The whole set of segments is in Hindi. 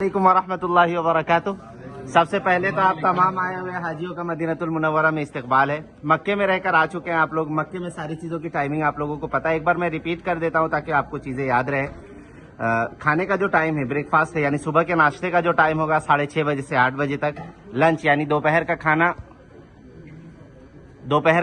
वालेकुम वरहमतुल्लाहि वबरकातुह। सबसे पहले तो आप तमाम आए हुए हाजियों का मदीनतुल मुनव्वरा में इस्तकबाल है। मक्के में रहकर आ चुके हैं आप लोग। मक्के में सारी चीज़ों की टाइमिंग आप लोगों को पता है। एक बार मैं रिपीट कर देता हूँ ताकि आपको चीज़ें याद रहे। खाने का जो टाइम है ब्रेकफास्ट है, यानी सुबह के नाश्ते का जो टाइम होगा 6:30 बजे से 8 बजे तक। लंच यानी दोपहर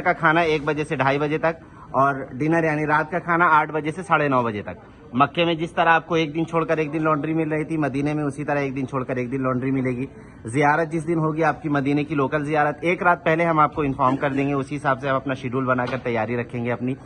का खाना 1 बजे से 2:30 बजे तक। और डिनर यानी रात का खाना 8 बजे से 9:30 बजे तक। मक्के में जिस तरह आपको एक दिन छोड़कर एक दिन लॉन्ड्री मिल रही थी, मदीने में उसी तरह एक दिन छोड़कर एक दिन लॉन्ड्री मिलेगी। जियारत जिस दिन होगी आपकी मदीने की लोकल जियारत, एक रात पहले हम आपको इन्फॉर्म कर देंगे। उसी हिसाब से हम अपना शेड्यूल बनाकर तैयारी रखेंगे अपनी।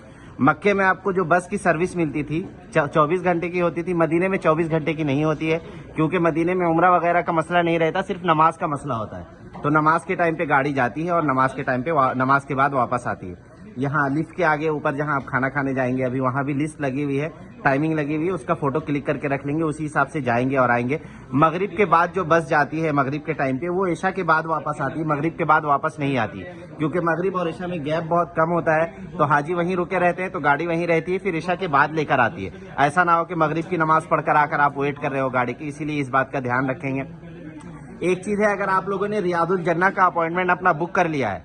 मक्के में आपको जो बस की सर्विस मिलती थी 24 घंटे की होती थी, मदीने में 24 घंटे की नहीं होती है, क्योंकि मदीने में उम्रा वगैरह का मसला नहीं रहता, सिर्फ नमाज का मसला होता है। तो नमाज के टाइम पे गाड़ी जाती है और नमाज के टाइम पे नमाज के बाद वापस आती है। यहाँ लिफ्ट के आगे ऊपर जहाँ आप खाना खाने जाएंगे, अभी वहाँ भी लिस्ट लगी हुई है, टाइमिंग लगी हुई है, उसका फोटो क्लिक करके रख लेंगे। उसी हिसाब से जाएंगे और आएंगे। मगरिब के बाद जो बस जाती है मगरिब के टाइम पे, वो ईशा के बाद वापस आती है, मगरिब के बाद वापस नहीं आती, क्योंकि मगरिब और ईशा में गैप बहुत कम होता है। तो हाजी वहीं रुके रहते हैं, तो गाड़ी वहीं रहती है, फिर ईशा के बाद लेकर आती है। ऐसा ना हो कि मगरिब की नमाज पढ़कर आकर आप वेट कर रहे हो गाड़ी की, इसीलिए इस बात का ध्यान रखेंगे। एक चीज है, अगर आप लोगों ने रियाजुल जन्ना का अपॉइंटमेंट अपना बुक कर लिया है,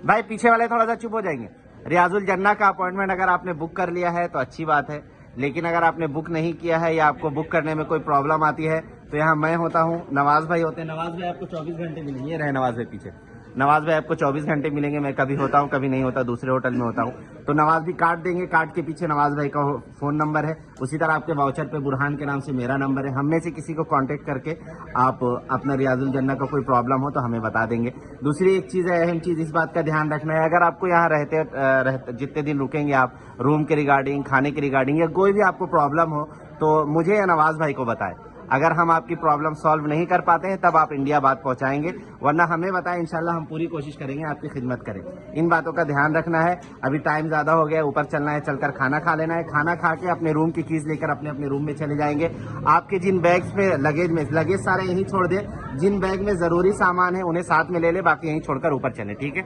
भाई पीछे वाले थोड़ा सा चुप हो जाएंगे। रियाजुल जन्ना का अपॉइंटमेंट अगर आपने बुक कर लिया है तो अच्छी बात है, लेकिन अगर आपने बुक नहीं किया है या आपको बुक करने में कोई प्रॉब्लम आती है, तो यहाँ मैं होता हूँ, नवाज भाई होते हैं। नवाज भाई आपको 24 घंटे मिलेंगे। ये रहे नवाज भाई पीछे। नवाज भाई आपको 24 घंटे मिलेंगे। मैं कभी होता हूँ, कभी नहीं होता, दूसरे होटल में होता हूँ। तो नवाज भी कार्ड देंगे, कार्ड के पीछे नवाज भाई का फोन नंबर है। उसी तरह आपके वाउचर पे बुरहान के नाम से मेरा नंबर है। हम में से किसी को कांटेक्ट करके आप अपना रियाजुल जन्ना का कोई प्रॉब्लम हो तो हमें बता देंगे। दूसरी एक चीज़ है, अहम चीज़, इस बात का ध्यान रखना है, अगर आपको यहाँ रहते जितने दिन रुकेंगे आप, रूम के रिगार्डिंग, खाने के रिगार्डिंग, या कोई भी आपको प्रॉब्लम हो, तो मुझे या नवाज भाई को बताएं। अगर हम आपकी प्रॉब्लम सॉल्व नहीं कर पाते हैं तब आप इंडिया बात पहुंचाएंगे, वरना हमें बताएं। इंशाल्लाह हम पूरी कोशिश करेंगे आपकी खिदमत करें। इन बातों का ध्यान रखना है। अभी टाइम ज्यादा हो गया, ऊपर चलना है, चलकर खाना खा लेना है। खाना खा के अपने रूम की कीज लेकर अपने अपने रूम में चले जाएंगे। आपके जिन बैग्स में लगेज सारे यहीं छोड़ दें। जिन बैग में जरूरी सामान है उन्हें साथ में ले ले, बाकी यहीं छोड़कर ऊपर चले, ठीक है।